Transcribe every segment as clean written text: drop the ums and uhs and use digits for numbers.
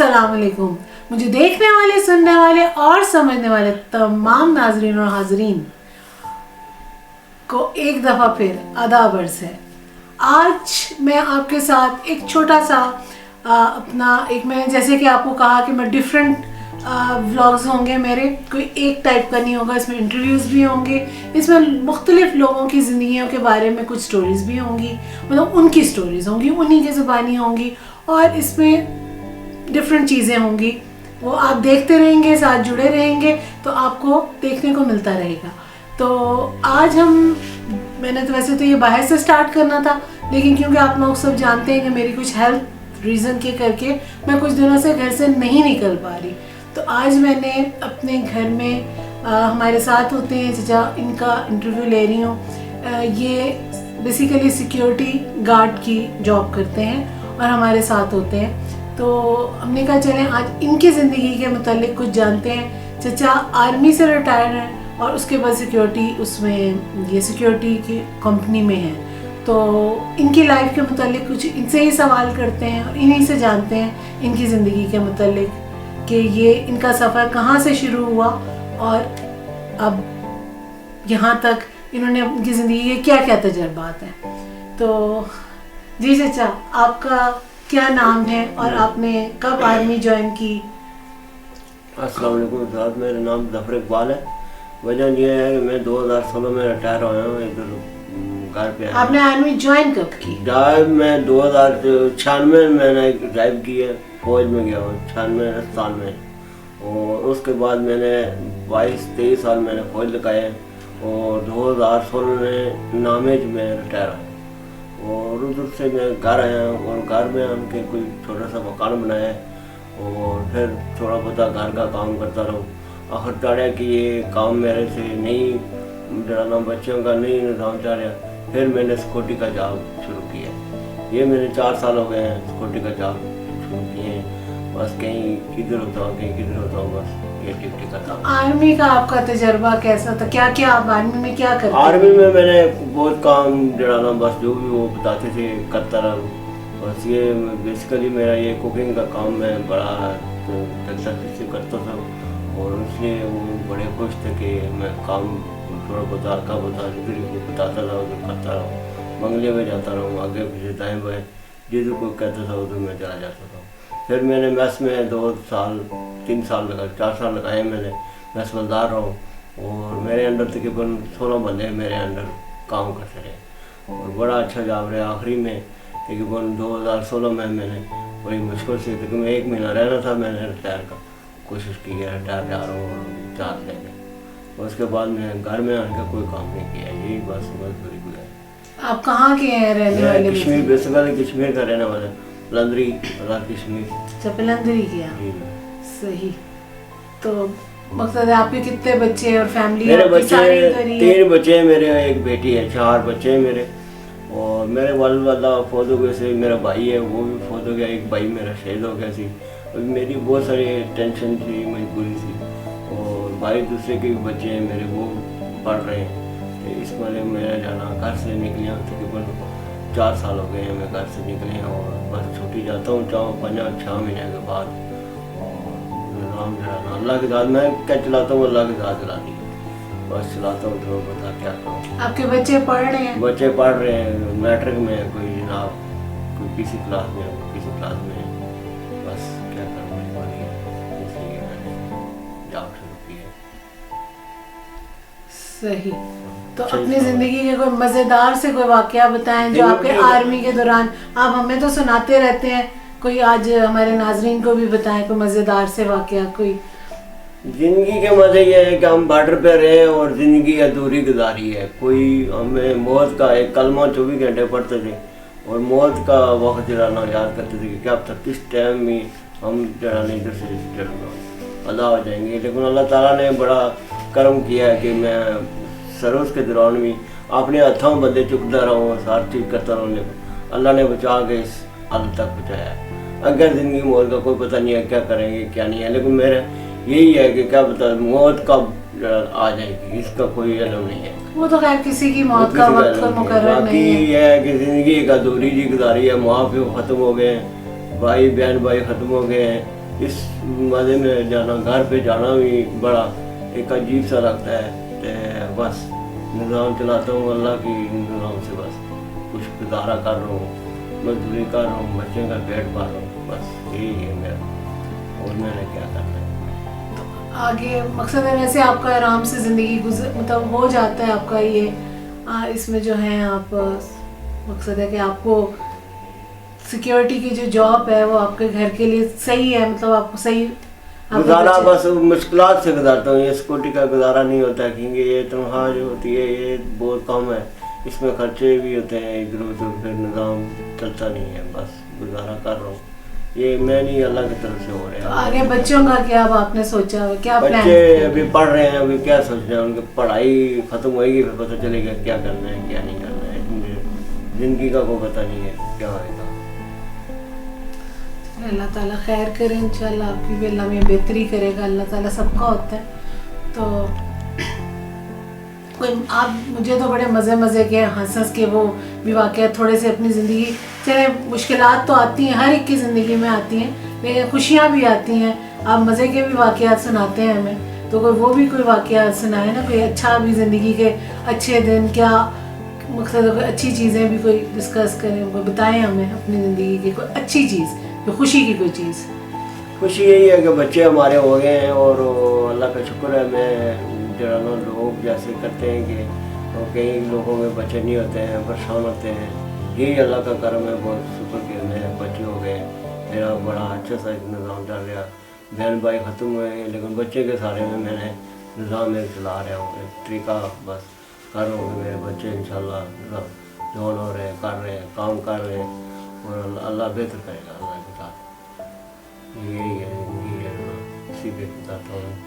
अस्सलाम वालेकुम। मुझे देखने वाले, सुनने वाले और समझने वाले तमाम नाजरीन और हाजरीन को एक दफ़ा फिर आदाब अर्ज़ है। आज मैं आपके साथ एक छोटा सा मैं जैसे कि आपको कहा कि मैं डिफरेंट व्लॉग्स होंगे मेरे, कोई एक टाइप का नहीं होगा। इसमें इंटरव्यूज़ भी होंगे, इसमें मुख्तलिफ़ लोगों की ज़िंदगियों के बारे में कुछ स्टोरीज़ भी होंगी, मतलब उनकी स्टोरीज़ होंगी, उन्हीं की ज़ुबानी होंगी और इसमें डिफरेंट चीज़ें होंगी। वो आप देखते रहेंगे, साथ जुड़े रहेंगे तो आपको देखने को मिलता रहेगा। तो आज मैंने तो वैसे तो ये बाहर से स्टार्ट करना था, लेकिन क्योंकि आप लोग सब जानते हैं कि मेरी कुछ हेल्थ रीज़न के करके मैं कुछ दिनों से घर से नहीं निकल पा रही, तो आज मैंने अपने घर में हमारे साथ होते हैं चचा, इनका इंटरव्यू ले रही हूँ। ये बेसिकली सिक्योरिटी गार्ड की जॉब करते हैं और हमारे साथ होते हैं। तो हमने कहा चलें आज इनकी ज़िंदगी के मुतालिक कुछ जानते हैं। चचा आर्मी से रिटायर हैं और उसके बाद सिक्योरिटी की कंपनी में हैं, तो इनकी लाइफ के मुतालिक कुछ इनसे ही सवाल करते हैं और इन्हीं से जानते हैं इनकी ज़िंदगी के मुतालिक कि ये इनका सफ़र कहाँ से शुरू हुआ और अब यहाँ तक इन्होंने उनकी ज़िंदगी के क्या क्या तजर्बात हैं। तो जी चचा, आपका क्या नाम है और आपने कब आर्मी ज्वाइन की? अस्सलाम वालेकुम साहब, मेरा नाम ज़फ़र इकबाल है। वजह यह है कि मैं 2016 में रिटायर हुआ हूँ, इधर घर पे। आपने आर्मी ज्वाइन कब की? ड्राइव में 2096 में मैंने ड्राइव की है, फौज में गया हूँ 96 साल में, और उसके बाद मैंने 22-23 साल मैंने फौज लगाए और 2016 में नामेज में रिटायर हुआ और उधर से मैं घर आया और घर में उनके कोई छोटा सा मकान बनाया और फिर थोड़ा बहुत घर का काम करता रहूँ। आखिर चाह कि ये काम मेरे से नहीं डराना, बच्चों का नहीं निज़ाम चाह रहा, फिर मैंने सिक्योरिटी का जॉब शुरू किया। ये मैंने 4 साल हो गए हैं सिक्योरिटी का जॉब शुरू किए हैं। बस कहीं किधर होता हूँ, कहीं किधर होता हूँ, बस ये ड्यूटी करता हूँ। आर्मी का आपका तजर्बा कैसा था? क्या क्या आप आर्मी में क्या करते? आर्मी में मैंने बहुत काम डराना, बस जो भी वो बताते थे करता रहा। बस ये बेसिकली मेरा ये कुकिंग का काम मैं बड़ा तकलीफ से करता था और इसलिए वो बड़े खुश थे कि मैं काम थोड़ा बता जिधर को बताता था उधर करता रहा। बंगले में जाता रहा, आगे पीछे दाएँ बाएँ जिधर कोई कहता था उधर मैं चला जाता था। फिर मैंने मैस में 3 साल लगा, 4 साल लगाए मैंने मैस बलदार रहा और मेरे अंडर तकरीबन 16 बंदे मेरे अंडर काम करते रहे और बड़ा अच्छा जॉब रहा। आखिरी में तकरीबन 2016 में मैंने बड़ी मुश्किल से तकरीबन 1 महीना रहना था, मैंने रिटायर का कोशिश की है, रिटायर जा रहा हूँ 4 लेके। उसके बाद मैं घर में आने कोई काम नहीं किया, यही बस बड़ी हुई है। आप कहाँ के हैं रहने वाले? कश्मीर, बेसिकली कश्मीर का रहने वाला, पलंदरी कश्मीर। पलंदरी किया, सही। तो मकसद है आपके कितने बच्चे और फैमिली? मेरे बच्चे 3 बच्चे हैं मेरे, एक बेटी है, 4 बच्चे हैं मेरे। और मेरे वाला फौत हो गए से, मेरा भाई है वो भी फौत हो गया, एक भाई मेरा शहीद हो गया सी। मेरी बहुत सारी टेंशन थी, मजबूरी थी और भाई दूसरे के भी बच्चे हैं मेरे, वो पढ़ रहे हैं। तो इस वाले मेरा जाना घर से निकलिया तकरीबन 4 साल हो गए हैं मैं घर से निकले हैं और बस छुट्टी जाता हूँ 5-6 महीने के बाद। और अल्लाह के साथ मैं क्या चलाता हूँ, अल्लाह के साथ चलाती है, बस चलाता हूँ। तो बता क्या करूँ। आपके बच्चे पढ़ रहे हैं? बच्चे पढ़ रहे हैं, मैट्रिक में, कोई जनाब कोई किसी क्लास में, किसी क्लास में, बस क्या करूँ, इसलिए मैंने जॉब शुरू की है। सही। तो अपनी ज़िंदगी के कोई मज़ेदार से कोई वाक़या बताएं जो आपके आर्मी के दौरान, आप हमें तो सुनाते रहते हैं, कोई आज हमारे नाजरीन को भी बताएं कोई मज़ेदार से वाक़या। कोई ज़िंदगी के मज़े ये है कि हम बॉर्डर पे रहे और ज़िंदगी अधूरी गुजारी है। कोई हमें मौत का एक कलमा 24 घंटे पढ़ते थे और मौत का वक्त जराना याद करते थे कि क्या अब तक किस टाइम में हम जराने इधर से अदा हो जाएंगे। लेकिन अल्लाह ताला ने बड़ा करम किया है कि मैं सर्विस के दौरान भी अपने हथों बंदे चुकता रहा हूँ, सार चीज़ करता रहा हूँ, अल्लाह ने बचा के इस हद तक पहुँचाया। अगर ज़िंदगी मौत का कोई पता नहीं है क्या करेंगे क्या नहीं है, लेकिन मेरा यही है कि क्या पता मौत कब आ जाएगी, इसका कोई इल्म नहीं है। वो तो खैर किसी की मौत का वक्त मुकर्रर नहीं है। ये है कि ज़िंदगी एक अधूरी जी गुजारी है। माँ प्यो ख़त्म हो गए हैं, भाई बहन भाई ख़त्म हो गए हैं, इस मज़े में जाना, घर पे जाना भी बड़ा एक अजीब सा लगता है। तो बस निज़ाम चलाता हूँ अल्लाह की निज़ाम से, बस कुछ गुजारा कर रहा हूँ, मजदूरी कर रहा हूँ, बच्चे का पेट पाल रहा हूँ, बस यही है मेरा, और मैंने क्या करना है। आगे मकसद है वैसे आपका आराम से ज़िंदगी मतलब हो जाता है आपका ये इसमें जो है आप मकसद है कि आपको सिक्योरिटी की जो जॉब है वो आपके घर के लिए सही है, मतलब आपको सही गुजारा बस मुश्किलात से गुजारता हूँ। ये सिक्योरिटी का गुजारा नहीं होता है, क्योंकि ये तनख्वाह जो होती है ये बहुत कम है, इसमें खर्चे भी होते हैं इधर उधर, फिर निज़ाम चलता नहीं है, बस गुजारा कर रहा हूँ। ये मैं नहीं, अल्लाह की तरफ से हो रहा है। तो आगे बच्चों का क्या अब आपने सोचा, क्या प्लान? बच्चे अभी पढ़ रहे हैं, अभी क्या सोच रहे हैं, उनकी पढ़ाई ख़त्म होएगी फिर पता चलेगा क्या करना है क्या नहीं करना है। ज़िंदगी का कोई पता नहीं है क्या होएगा। अल्लाह ताला खैर करे इंशाल्लाह, आपकी भी अल्लाह में बेहतरी करेगा, अल्लाह ताला सबका होता है। तो कोई आप मुझे तो बड़े मज़े के हंस के वो भी वाक़यात थोड़े से अपनी ज़िंदगी, चले मुश्किलात तो आती हैं, हर एक की ज़िंदगी में आती हैं, लेकिन खुशियाँ भी आती हैं। आप मज़े के भी वाक़यात सुनाते हैं हमें, तो कोई वो भी कोई वाक़यात सुनाए ना, कोई अच्छा भी ज़िंदगी के अच्छे दिन, क्या मकसद है, कोई अच्छी चीज़ें भी कोई डिस्कस करें, कोई बताएं हमें अपनी ज़िंदगी की कोई अच्छी चीज़, तो खुशी की कोई चीज़। खुशी यही है कि बच्चे हमारे हो गए हैं, और अल्लाह का शुक्र है। मैं जरा ना लोग जैसे करते हैं कि कई लोगों में बच्चे नहीं होते हैं, परेशान होते हैं, यही अल्लाह का करम है, बहुत शुक्र कि मेरे बच्चे हो गए, मेरा बड़ा अच्छा सा निज़ाम चल रहा। बहन भाई ख़त्म हुए हैं, लेकिन बच्चे के सारे में मैंने निज़ाम एक चला रहा हूँ, एक तरीका बस कर रहा हूँ। मेरे बच्चे इंशाल्लाह जॉन हो रहे हैं, कर रहे हैं, काम कर रहे हैं, और अल्लाह बेहतर करेगा अल्लाह के साथ। यही है ज़िंदगी है, इसी पे बताता हूँ,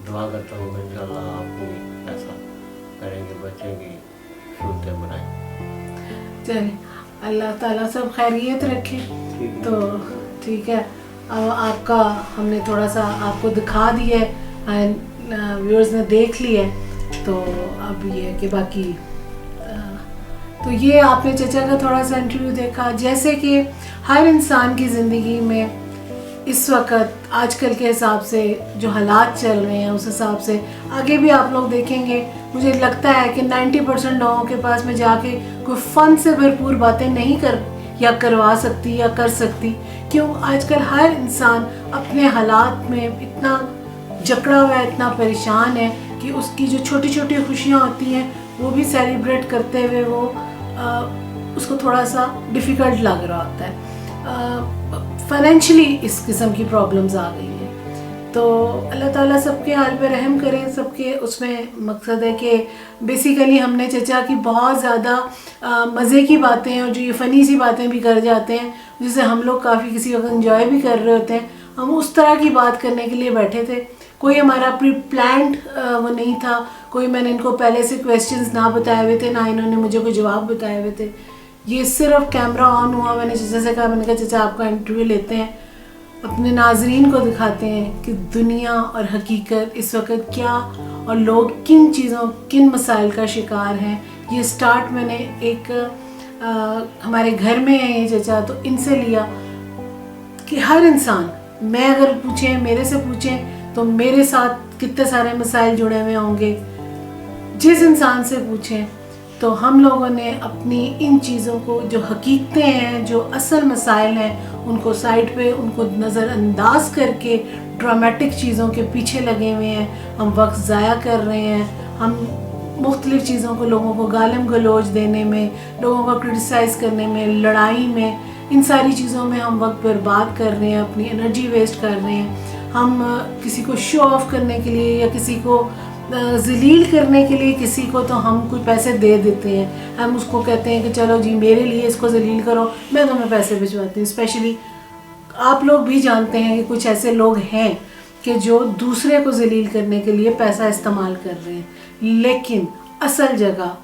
दुआ करता हूँ इंशाल्लाह आप भी ऐसा करेंगे, बच्चे की सूरतें बनाएं। चलिए अल्लाह ताला सब खैरियत रखे। तो ठीक है, अब आपका हमने थोड़ा सा आपको दिखा दिया है, व्यूअर्स ने देख लिया है, तो अब ये है कि बाकी तो ये आपने चचा का थोड़ा सा इंटरव्यू देखा। जैसे कि हर इंसान की ज़िंदगी में इस वक्त आजकल के हिसाब से जो हालात चल रहे हैं उस हिसाब से आगे भी आप लोग देखेंगे, मुझे लगता है कि 90% लोगों के पास में जाके कोई फ़न से भरपूर बातें नहीं करवा सकती या कर सकती। क्यों? आजकल हर इंसान अपने हालात में इतना जकड़ा हुआ है, इतना परेशान है कि उसकी जो छोटी छोटी खुशियाँ होती हैं वो भी सेलिब्रेट करते हुए वो उसको थोड़ा सा डिफ़िकल्ट लग रहा होता है। फाइनेंशियली इस किस्म की प्रॉब्लम्स आ गई हैं, तो अल्लाह ताला सबके हाल पे रहम करे, सबके उसमें मकसद है कि बेसिकली हमने चचा की बहुत ज़्यादा मज़े की बातें और जो ये फ़नी सी बातें भी कर जाते हैं, जिसे हम लोग काफ़ी किसी वक्त इंजॉय भी कर रहे होते हैं, हम उस तरह की बात करने के लिए बैठे थे। कोई हमारा प्री प्लान्ड वो नहीं था, कोई मैंने इनको पहले से क्वेश्चंस ना बताए हुए थे, ना इन्होंने मुझे कोई जवाब बताए हुए थे। ये सिर्फ कैमरा ऑन हुआ, मैंने चचा से कहा, मैंने कहा चचा आपका इंटरव्यू लेते हैं, अपने नाजरीन को दिखाते हैं कि दुनिया और हकीकत इस वक्त क्या और लोग किन चीज़ों, किन मसाइल का शिकार हैं। ये स्टार्ट मैंने एक हमारे घर में है ये चचा, तो इनसे लिया कि हर इंसान, मैं अगर पूछें, मेरे से पूछें तो मेरे साथ कितने सारे मसाइल जुड़े हुए होंगे, जिस इंसान से पूछें तो हम लोगों ने अपनी इन चीज़ों को, जो हकीकतें हैं, जो असल मसाइल हैं, उनको साइड पे, उनको नज़रअंदाज करके ड्रामेटिक चीज़ों के पीछे लगे हुए हैं। हम वक्त ज़ाया कर रहे हैं, हम मुख्तलिफ़ चीज़ों को, लोगों को गालिम गलौज देने में, लोगों को क्रिटिसाइज़ करने में, लड़ाई में, इन सारी चीज़ों में हम वक्त बर्बाद कर रहे हैं, अपनी एनर्जी वेस्ट कर रहे हैं। हम किसी को शो ऑफ करने के लिए या किसी को ज़लील करने के लिए किसी को तो हम कुछ पैसे दे देते हैं, हम उसको कहते हैं कि चलो जी मेरे लिए इसको ज़लील करो, मैं तुम्हें पैसे भिजवाती हूँ। स्पेशली आप लोग भी जानते हैं कि कुछ ऐसे लोग हैं कि जो दूसरे को ज़लील करने के लिए पैसा इस्तेमाल कर रहे हैं, लेकिन असल जगह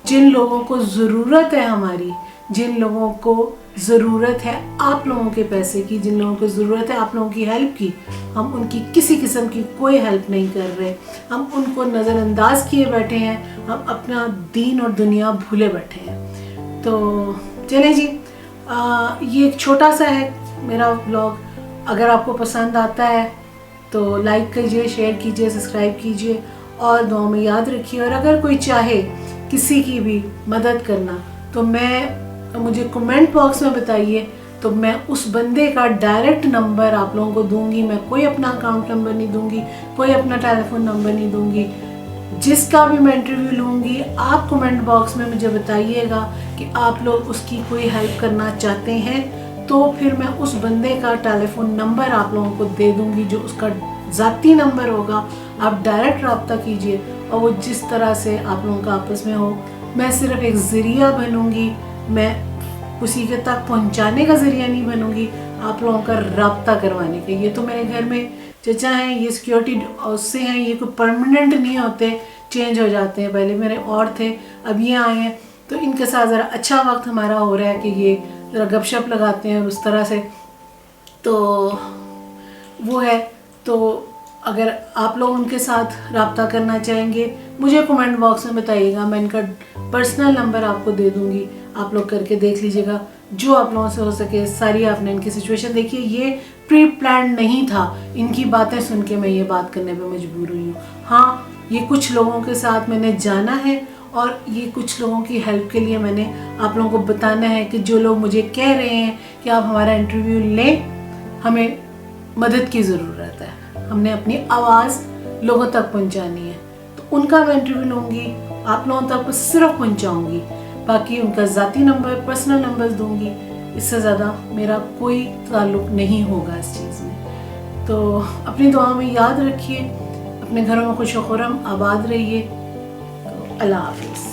जिन लोगों को ज़रूरत है हमारी, जिन लोगों को ज़रूरत है आप लोगों के पैसे की, जिन लोगों को ज़रूरत है आप लोगों की हेल्प की, हम उनकी किसी किस्म की कोई हेल्प नहीं कर रहे, हम उनको नज़रअंदाज किए बैठे हैं, हम अपना दीन और दुनिया भूले बैठे हैं। तो चलें जी, ये एक छोटा सा है मेरा व्लॉग, अगर आपको पसंद आता है तो लाइक कीजिए, शेयर कीजिए, सब्सक्राइब कीजिए और दुआ में याद रखिए। और अगर कोई चाहे किसी की भी मदद करना तो मुझे कमेंट बॉक्स में बताइए, तो मैं उस बंदे का डायरेक्ट नंबर आप लोगों को दूंगी। मैं कोई अपना अकाउंट नंबर नहीं दूंगी, कोई अपना टेलीफोन नंबर नहीं दूंगी। जिसका भी मैं इंटरव्यू लूँगी आप कमेंट बॉक्स में मुझे बताइएगा कि आप लोग उसकी कोई हेल्प करना चाहते हैं, तो फिर मैं उस बंदे का टेलीफोन नंबर आप लोगों को दे दूंगी, जो उसका ज़ाती नंबर होगा। आप डायरेक्ट रब्ता कीजिए और वो जिस तरह से आप लोगों का आपस में हो। मैं सिर्फ एक ज़रिया बनूंगी, मैं उसी के तक पहुंचाने का ज़रिया नहीं बनूंगी, आप लोगों का रब्ता करवाने के। ये तो मेरे घर में चचा हैं, ये सिक्योरिटी उससे हैं, ये कोई परमानेंट नहीं होते, चेंज हो जाते हैं। पहले मेरे और थे, अब ये आए हैं, तो इनके साथ ज़रा अच्छा वक्त हमारा हो रहा है कि ये ज़रा गपशप लगाते हैं उस तरह से। तो वो है, तो अगर आप लोग उनके साथ रब्ता करना चाहेंगे मुझे कमेंट बॉक्स में बताइएगा, मैं इनका पर्सनल नंबर आपको दे दूंगी, आप लोग करके देख लीजिएगा जो आप लोगों से हो सके। सारी आपने इनकी सिचुएशन देखी, ये प्री प्लान नहीं था, इनकी बातें सुन के मैं ये बात करने पे मजबूर हुई हूँ। हाँ, ये कुछ लोगों के साथ मैंने जाना है और ये कुछ लोगों की हेल्प के लिए मैंने आप लोगों को बताना है कि जो लोग मुझे कह रहे हैं कि आप हमारा इंटरव्यू लें, हमें मदद की ज़रूरत है, हमने अपनी आवाज़ लोगों तक पहुंचानी है, तो उनका मैं इंटरव्यू लूँगी, आप लोगों तक सिर्फ पहुंचाऊँगी, बाकी उनका ज़ाती नंबर, पर्सनल नंबर दूँगी, इससे ज़्यादा मेरा कोई ताल्लुक़ नहीं होगा इस चीज़ में। तो अपनी दुआ में याद रखिए, अपने घरों में खुश खुर्रम आबाद रहिए। तो अल्लाह हाफ़िज़।